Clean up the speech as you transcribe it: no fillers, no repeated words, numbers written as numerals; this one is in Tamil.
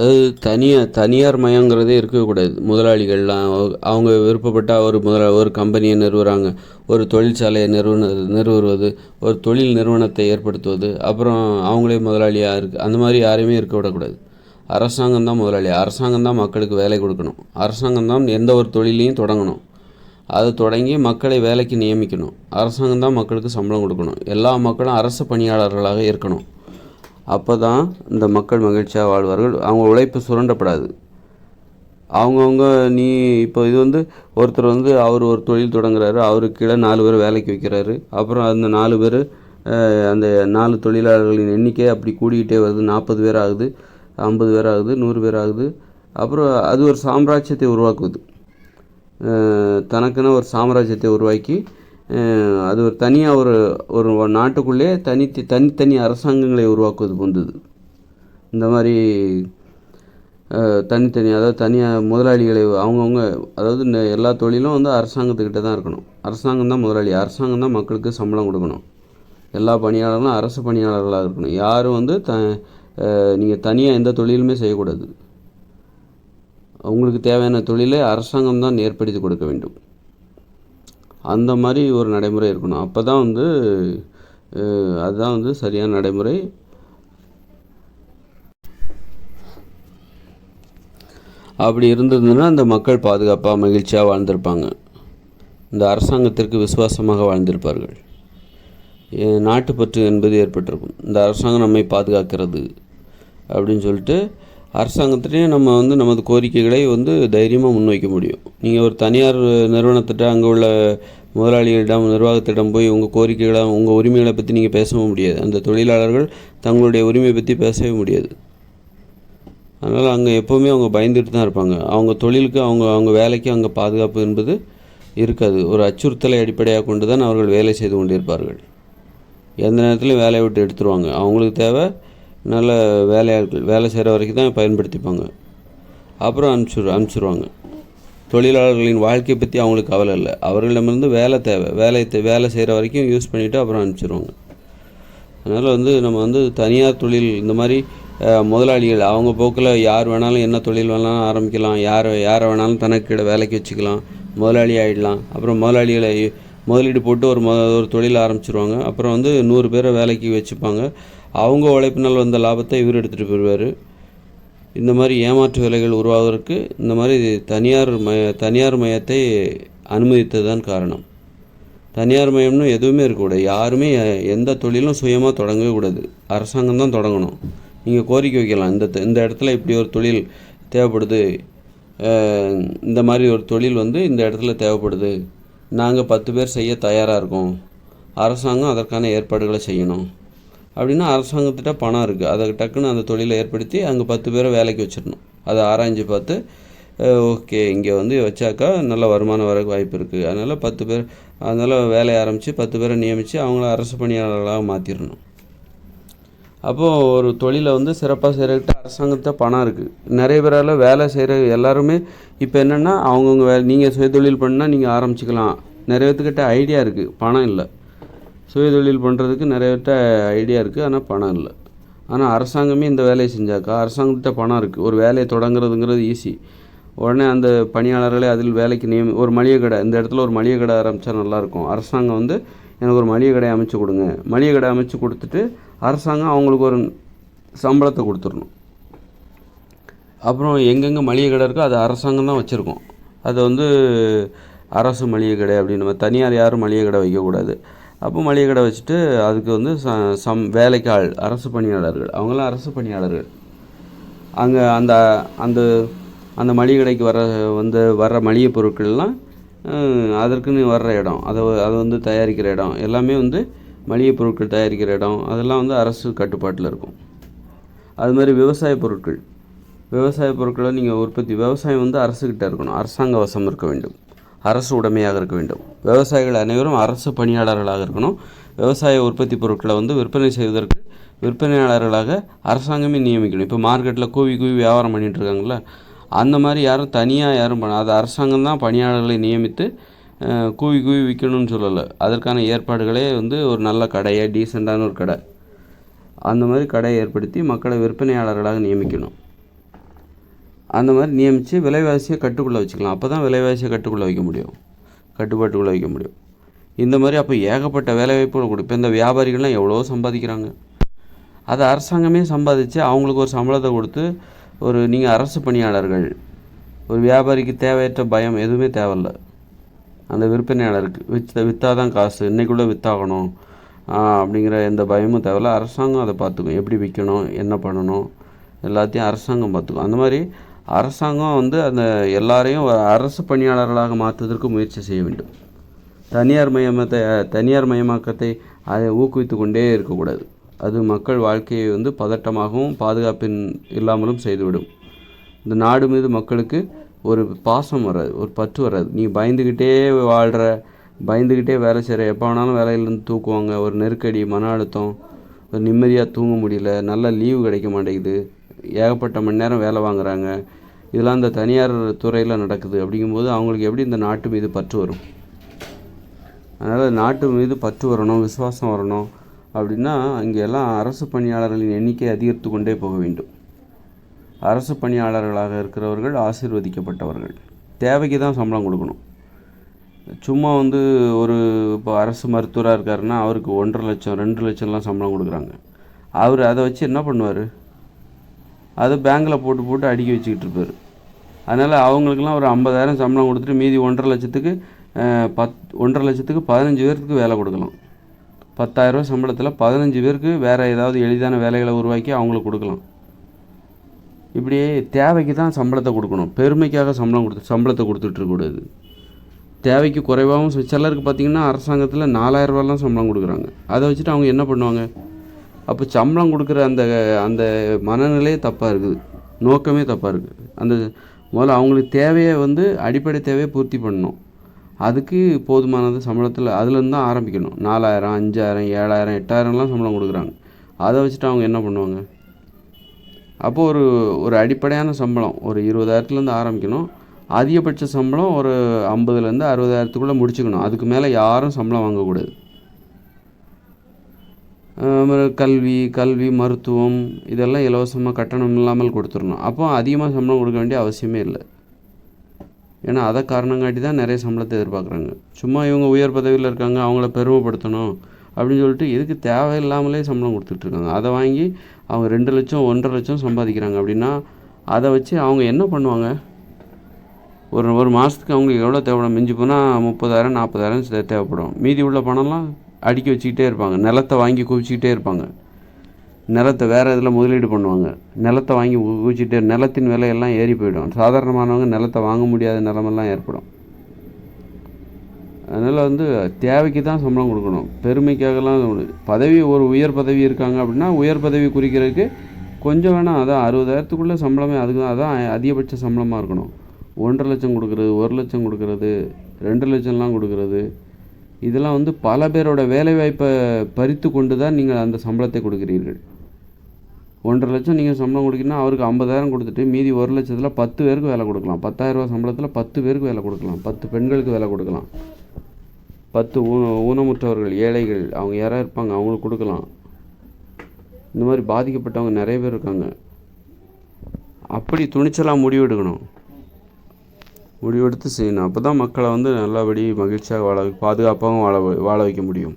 அது தனியார் மயங்கிறதே இருக்கக்கூடாது. முதலாளிகள்லாம் அவங்க விருப்பப்பட்டால் ஒரு கம்பெனியை நிறுவுறாங்க, ஒரு தொழிற்சாலையை நிறுவுவது, ஒரு தொழில் நிறுவனத்தை ஏற்படுத்துவது, அப்புறம் அவங்களே முதலாளியாக இருக்குது, அந்த மாதிரி யாரையுமே இருக்க விடக்கூடாது. அரசாங்கம் தான் முதலாளி. அரசாங்கம் தான் மக்களுக்கு வேலை கொடுக்கணும். அரசாங்கம் தான் எந்த ஒரு தொழிலையும் தொடங்கணும். அதை தொடங்கி மக்களை வேலைக்கு நியமிக்கணும். அரசாங்கம் தான் மக்களுக்கு சம்பளம் கொடுக்கணும். எல்லா மக்களும் அரசு பணியாளர்களாக இருக்கணும். அப்போ தான் இந்த மக்கள் மகிழ்ச்சியாக வாழ்வார்கள். அவங்க உழைப்பு சுரண்டப்படாது. அவங்கவுங்க இப்போ இது ஒருத்தர் அவர் ஒரு தொழில் தொடங்குறாரு, அவருக்கு கீழே 4 பேர் வேலைக்கு வைக்கிறாரு. அப்புறம் அந்த 4 பேர் அந்த 4 தொழிலாளர்களின் எண்ணிக்கை அப்படி கூடிக்கிட்டே வருது. 40 பேர் ஆகுது, 50 பேர் ஆகுது, 100 பேர் ஆகுது. அப்புறம் அது ஒரு சாம்ராஜ்யத்தை உருவாக்குது. தனக்குன்னு ஒரு சாம்ராஜ்யத்தை உருவாக்கி அது ஒரு தனியாக ஒரு நாட்டுக்குள்ளே தனித்தனி அரசாங்கங்களை உருவாக்குவது போன்றது. இந்த மாதிரி அதாவது தனியாக முதலாளிகளை அவங்கவுங்க, அதாவது இந்த எல்லா தொழிலும் அரசாங்கத்துக்கிட்ட தான் இருக்கணும். அரசாங்கம் தான் முதலாளி. அரசாங்கம் தான் மக்களுக்கு சம்பளம் கொடுக்கணும். எல்லா பணியாளர்களும் அரசு பணியாளர்களாக இருக்கணும். யாரும் நீங்கள் தனியாக எந்த தொழிலுமே செய்யக்கூடாது. உங்களுக்கு தேவையான தொழிலை அரசாங்கம் தான் ஏற்படுத்தி கொடுக்க வேண்டும். அந்த மாதிரி ஒரு நடைமுறை இருக்கணும். அப்போ தான் அதுதான் சரியான நடைமுறை. அப்படி இருந்ததுன்னா அந்த மக்கள் பாதுகாப்பாக மகிழ்ச்சியாக வாழ்ந்திருப்பாங்க. இந்த அரசாங்கத்திற்கு விசுவாசமாக வாழ்ந்திருப்பார்கள். நாட்டுப்பற்று என்பது ஏற்பட்டிருக்கும். இந்த அரசாங்கம் நம்மை பாதுகாக்கிறது அப்படின்னு சொல்லிட்டு அரசாங்கத்திலையும் நம்ம நமது கோரிக்கைகளை தைரியமாக முன்வைக்க முடியும். நீங்கள் ஒரு தனியார் நிறுவனத்திட்ட அங்கே உள்ள முதலாளிகளிடம், நிர்வாகத்திடம் போய் உங்கள் கோரிக்கைகளை, உங்கள் உரிமைகளை பற்றி நீங்கள் பேசவும் முடியாது. அந்த தொழிலாளர்கள் தங்களுடைய உரிமையை பற்றி பேசவே முடியாது. அதனால் அங்கே எப்போவுமே அவங்க பயந்துட்டு தான் இருப்பாங்க. அவங்க தொழிலுக்கு, அவங்க வேலைக்கு அங்கே பாதுகாப்பு என்பது இருக்காது. ஒரு அச்சுறுத்தலை அடிப்படையாக கொண்டு தான் அவர்கள் வேலை செய்து கொண்டிருப்பார்கள். எந்த நேரத்துலையும் வேலையை விட்டு எடுத்துருவாங்க. அவங்களுக்கு தேவை நல்ல வேலையாட்கள், வேலை செய்கிற வரைக்கும் தான் பயன்படுத்திப்பாங்க. அப்புறம் அனுப்பிச்சிடுவாங்க. தொழிலாளர்களின் வாழ்க்கையை பற்றி அவங்களுக்கு கவலை இல்லை. அவர்களிடமிருந்து வேலை தேவை. வேலை செய்கிற வரைக்கும் யூஸ் பண்ணிவிட்டு அப்புறம் அனுப்பிச்சிடுவாங்க. அதனால் நம்ம தனியார் தொழில், இந்த மாதிரி முதலாளிகள் அவங்க போக்கில் யார் வேணாலும் என்ன தொழில் வேணாலும் ஆரம்பிக்கலாம். யாரை வேணாலும் தனக்கு கீழே வேலைக்கு வச்சுக்கலாம், முதலாளி ஆகிடலாம். அப்புறம் முதலாளிகளை முதலீடு போட்டு ஒரு தொழில் ஆரம்பிச்சிருவாங்க. அப்புறம் 100 பேரை வேலைக்கு வச்சுப்பாங்க. அவங்க உழைப்பினால் வந்த லாபத்தை இவர் எடுத்துகிட்டு போயிடுவார். இந்த மாதிரி ஏமாற்று வேலைகள் உருவாவதற்கு இந்த மாதிரி தனியார் மயத்தை அனுமதித்தது தான் காரணம். தனியார் மயம்னு எதுவுமே இருக்கக்கூடாது. யாருமே எந்த தொழிலும் சுயமாக தொடங்கவே கூடாது. அரசாங்கம் தான் தொடங்கணும். நீங்கள் கோரிக்கை வைக்கலாம், இந்த இடத்துல இப்படி ஒரு தொழில் தேவைப்படுது, இந்த மாதிரி ஒரு தொழில் இந்த இடத்துல தேவைப்படுது, நாங்கள் 10 பேர் செய்ய தயாராக இருக்கோம், அரசாங்கம் அதற்கான ஏற்பாடுகளை செய்யணும் அப்படின்னா அரசாங்கத்திட்ட பணம் இருக்குது. அதை டக்குன்னு அந்த தொழிலை ஏற்படுத்தி அங்கே 10 பேரை வேலைக்கு வச்சிடணும். அதை ஆராய்ஞ்சு பார்த்து ஓகே இங்கே வச்சாக்கா நல்ல வருமானம் வர வாய்ப்பு இருக்குது, அதனால் 10 பேர், அதனால் வேலையை ஆரம்பித்து 10 பேரை நியமித்து அவங்கள அரசு பணியாளர்களாக மாற்றிடணும். அப்போது ஒரு தொழிலை சிறப்பாக செய்கிறக்கிட்ட அரசாங்கத்திட்ட பணம் இருக்குது. நிறைய பேரால் வேலை செய்கிற எல்லாருமே இப்போ என்னென்னா அவங்கவுங்க நீங்கள் சுயதொழில் பண்ணால் நீங்கள் ஆரம்பிச்சிக்கலாம். நிறைய பேர்த்துக்கிட்ட ஐடியா இருக்குது, பணம் இல்லை. சுயதொழில் பண்ணுறதுக்கு நிறையட்ட ஐடியா இருக்குது, ஆனால் பணம் இல்லை. ஆனால் அரசாங்கமே இந்த வேலையை செஞ்சாக்கா அரசாங்கத்திட்ட பணம் இருக்குது. ஒரு வேலையை தொடங்குறதுங்கிறது ஈஸி. உடனே அந்த பணியாளர்களே அதில் வேலைக்கு ஒரு மளிகை கடை, இந்த இடத்துல ஒரு மளிகை கடை ஆரம்பித்தா நல்லாயிருக்கும். அரசாங்கம் எனக்கு ஒரு மளிகை கடை அமைச்சு கொடுங்க. மளிகை கடை அமைச்சு கொடுத்துட்டு அரசாங்கம் அவங்களுக்கு ஒரு சம்பளத்தை கொடுத்துடணும். அப்புறம் எங்கெங்கே மளிகை கடை இருக்கோ அது அரசாங்கம் தான் வச்சுருக்கோம். அதை அரசு மளிகை கடை அப்படின்னு, தனியார் யாரும் மளிகை கடை வைக்கக்கூடாது. அப்போ மளிகை கடை வச்சுட்டு அதுக்கு வேலைக்கு ஆள், அரசு பணியாளர்கள், அவங்களாம் அரசு பணியாளர்கள். அங்கே அந்த அந்த அந்த மளிகை கடைக்கு வர்ற மளிகை பொருட்கள்லாம் அதற்குன்னு வர்ற இடம், அதை தயாரிக்கிற இடம் எல்லாமே மளிகை பொருட்கள் தயாரிக்கிற இடம், அதெல்லாம் அரசு கட்டுப்பாட்டில் இருக்கும். அது மாதிரி விவசாய பொருட்களை நீங்கள் விவசாயம் அரசுக்கிட்ட இருக்கணும். அரசாங்க வசம் இருக்க வேண்டும், அரசு உடைமையாக இருக்க வேண்டும். விவசாயிகள் அனைவரும் அரசு பணியாளர்களாக இருக்கணும். விவசாய உற்பத்தி பொருட்களை விற்பனை செய்வதற்கு விற்பனையாளர்களாக அரசாங்கமே நியமிக்கணும். இப்போ மார்க்கெட்டில் கூவி வியாபாரம் பண்ணிகிட்ருக்காங்களே, அந்த மாதிரி யாரும் தனியாக யாரும் அது அரசாங்கம் தான் பணியாளர்களை நியமித்து கூவி விற்கணும்னு சொல்லலை. அதற்கான ஏற்பாடுகளே ஒரு நல்ல கடையை, டீசெண்டான ஒரு கடை, அந்த மாதிரி கடையை ஏற்படுத்தி மக்களை விற்பனையாளர்களாக நியமிக்கணும். அந்த மாதிரி நியமித்து விலைவாசியை கட்டுக்குள்ளே வச்சுக்கலாம். அப்போ தான் விலைவாசியை கட்டுக்குள்ளே வைக்க முடியும், கட்டுப்பாட்டுக்குள்ளே வைக்க முடியும். இந்த மாதிரி அப்போ ஏகப்பட்ட வேலைவாய்ப்புகளை கொடுக்கும். இப்போ இந்த வியாபாரிகள்லாம் எவ்வளோ சம்பாதிக்கிறாங்க. அதை அரசாங்கமே சம்பாதிச்சு அவங்களுக்கு ஒரு சம்பளத்தை கொடுத்து, நீங்கள் அரசு பணியாளர்கள், ஒரு வியாபாரிக்கு தேவையற்ற பயம் எதுவுமே தேவையில்ல. அந்த விற்பனையாளருக்கு விற்றாதான் காசு, இன்றைக்குள்ளே விற்றாகணும் அப்படிங்கிற எந்த பயமும் தேவையில்ல. அரசாங்கம் அதை பார்த்துக்கும், எப்படி விற்கணும், என்ன பண்ணணும், எல்லாத்தையும் அரசாங்கம் பார்த்துக்கும். அந்த மாதிரி அரசாங்கம் அந்த எல்லாரையும் அரசு பணியாளர்களாக மாற்றுவதற்கு முயற்சி செய்ய வேண்டும். தனியார் மயமாக்கத்தை அதை ஊக்குவித்து கொண்டே இருக்கக்கூடாது. அது மக்கள் வாழ்க்கையை பதட்டமாகவும் பாதுகாப்பின் இல்லாமலும் செய்துவிடும். இந்த நாடு மீது மக்களுக்கு ஒரு பாசம் வராது, ஒரு பற்று வராது. நீ பயந்துக்கிட்டே வாழ்கிற, பயந்துக்கிட்டே வேலை செய்கிற, எப்போ வேணாலும் வேலையிலேருந்து தூக்குவாங்க, ஒரு நெருக்கடி, மன அழுத்தம், ஒரு நிம்மதியாக தூங்க முடியல, நல்ல லீவு கிடைக்க மாட்டேங்குது, ஏகப்பட்ட மணி நேரம் வேலை வாங்குகிறாங்க. இதெல்லாம் இந்த தனியார் துறையில் நடக்குது. அப்படிங்கும்போது அவங்களுக்கு எப்படி இந்த நாட்டு மீது பற்று வரும்? அதனால் நாட்டு மீது பற்று வரணும், விசுவாசம் வரணும் அப்படின்னா இங்கெல்லாம் அரசு பணியாளர்களின் எண்ணிக்கை அதிகரித்து கொண்டே போக வேண்டும். அரசு பணியாளர்களாக இருக்கிறவர்கள் ஆசீர்வதிக்கப்பட்டவர்கள். தேவைக்கு தான் சம்பளம் கொடுக்கணும். சும்மா இப்போ அரசு மருத்துவராக இருக்காருன்னா அவருக்கு 1.5 லட்சம் 2 லட்சம்லாம் சம்பளம் கொடுக்குறாங்க. அவர் அதை வச்சு என்ன பண்ணுவார்? அதை பேங்கில் போட்டு அடுக்கி வச்சுக்கிட்டு இருப்பார். அதனால் அவங்களுக்கெல்லாம் ஒரு 50,000 சம்பளம் கொடுத்துட்டு மீதி 1.5 லட்சத்துக்கு 15 பேருக்கு வேலை கொடுக்கலாம். 10,000 சம்பளத்தில் 15 பேருக்கு வேறு ஏதாவது எளிதான வேலைகளை உருவாக்கி அவங்களுக்கு கொடுக்கலாம். இப்படியே தேவைக்கு தான் சம்பளத்தை கொடுக்கணும். பெருமைக்காக சம்பளத்தை கொடுத்துட்ருக்கக்கூடாது. தேவைக்கு குறைவாகவும் சிலருக்கு பார்த்திங்கன்னா அரசாங்கத்தில் 4,000 ரூபாலாம் சம்பளம் கொடுக்குறாங்க. அதை வச்சுட்டு அவங்க என்ன பண்ணுவாங்க? அப்போ சம்பளம் கொடுக்குற அந்த மனநிலையே தப்பாக இருக்குது, நோக்கமே தப்பாக இருக்குது. முதல்ல அவங்களுக்கு தேவையை அடிப்படை தேவையை பூர்த்தி பண்ணணும். அதுக்கு போதுமானது சம்பளத்தில் அதுலேருந்து தான் ஆரம்பிக்கணும். 4,000 5,000 7,000 8,000லாம் சம்பளம் கொடுக்குறாங்க. அதை வச்சுட்டு அவங்க என்ன பண்ணுவாங்க? அப்போது ஒரு அடிப்படையான சம்பளம் ஒரு 20,000லேருந்து ஆரம்பிக்கணும். அதிகபட்ச சம்பளம் ஒரு 50,000லேருந்து 60,000த்துக்குள்ளே முடிச்சுக்கணும். அதுக்கு மேலே யாரும் சம்பளம் வாங்கக்கூடாது. கல்வி, மருத்துவம் இதெல்லாம் இலவசமாக கட்டணம் இல்லாமல் கொடுத்துடணும். அப்போ அதிகமாக சம்பளம் கொடுக்க வேண்டிய அவசியமே இல்லை. ஏன்னா அதை காரணங்காட்டி தான் நிறைய சம்பளத்தை எதிர்பார்க்குறாங்க. சும்மா இவங்க உயர் பதவியில் இருக்காங்க, அவங்கள பெருமைப்படுத்தணும் அப்படின்னு சொல்லிட்டு இதுக்கு தேவையில்லாமலே சம்பளம் கொடுத்துட்ருக்காங்க. அதை வாங்கி அவங்க 2 லட்சம் 1.5 லட்சம் சம்பாதிக்கிறாங்க. அப்படின்னா அதை வச்சு அவங்க என்ன பண்ணுவாங்க? ஒரு மாதத்துக்கு அவங்களுக்கு எவ்வளோ தேவைப்படும்? மிஞ்சி போனால் 30,000 40,000 தேவைப்படும். மீதி உள்ள பணம்லாம் அடுக்கி வச்சுக்கிட்டே இருப்பாங்க. நிலத்தை வாங்கி குவிச்சிக்கிட்டே இருப்பாங்க. நிலத்தை வேறு இதில் முதலீடு பண்ணுவாங்க. நிலத்தை வாங்கி குவிச்சிட்டு நிலத்தின் விலையெல்லாம் ஏறி போயிடும். சாதாரணமானவங்க நிலத்தை வாங்க முடியாத நிலமெல்லாம் ஏற்படும். அதனால் தேவைக்கு தான் சம்பளம் கொடுக்கணும். பெருமைக்காகலாம் ஒரு உயர் பதவி இருக்காங்க அப்படின்னா உயர் பதவி குறிக்கிறதுக்கு கொஞ்சம் வேணால் அதான் 60,000த்துக்குள்ளே சம்பளமே, அதுக்கு அதான் அதிகபட்ச சம்பளமாக இருக்கணும். 1.5 லட்சம் கொடுக்குறது, 1 லட்சம் கொடுக்குறது, 2 லட்சம்லாம் கொடுக்குறது, இதெல்லாம் பல பேரோட வேலைவாய்ப்பை பறித்து கொண்டு தான் நீங்கள் அந்த சம்பளத்தை கொடுக்குறீர்கள். 1.5 லட்சம் நீங்கள் சம்பளம் கொடுக்கணும்னா அவருக்கு 50,000 கொடுத்துட்டு மீதி 1 லட்சத்தில் 10 பேருக்கு வேலை கொடுக்கலாம். 10,000 ரூபா சம்பளத்தில் 10 பேருக்கு வேலை கொடுக்கலாம். 10 பெண்களுக்கு வேலை கொடுக்கலாம். 10 ஊனமுற்றவர்கள், ஏழைகள், அவங்க யாராவது இருப்பாங்க, அவங்களுக்கு கொடுக்கலாம். இந்த மாதிரி பாதிக்கப்பட்டவங்க நிறைய பேர் இருக்காங்க. அப்படி துணிச்சலாக முடிவெடுத்து செய்யணும். அப்போ தான் மக்களை நல்லபடி மகிழ்ச்சியாக பாதுகாப்பாகவும் வாழ வைக்க முடியும்.